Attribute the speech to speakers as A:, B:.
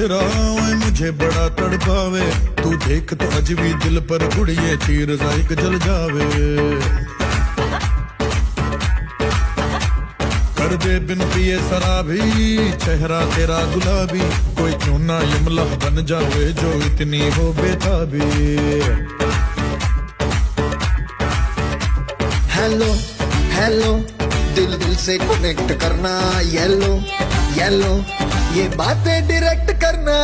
A: तेरा ओए मुझे बड़ा तड़पावे, तू देख तो अज भी दिल पर उड़िए तीर जायक जल जावे। कर दे बिन पिए शराबी चेहरा तेरा गुलाबी, कोई क्यों ना यमला बन जावे जो इतनी हो बेताबी।
B: हेलो हेलो दिल दिल से कनेक्ट करना, येलो येलो ये बातें डायरेक्ट करना।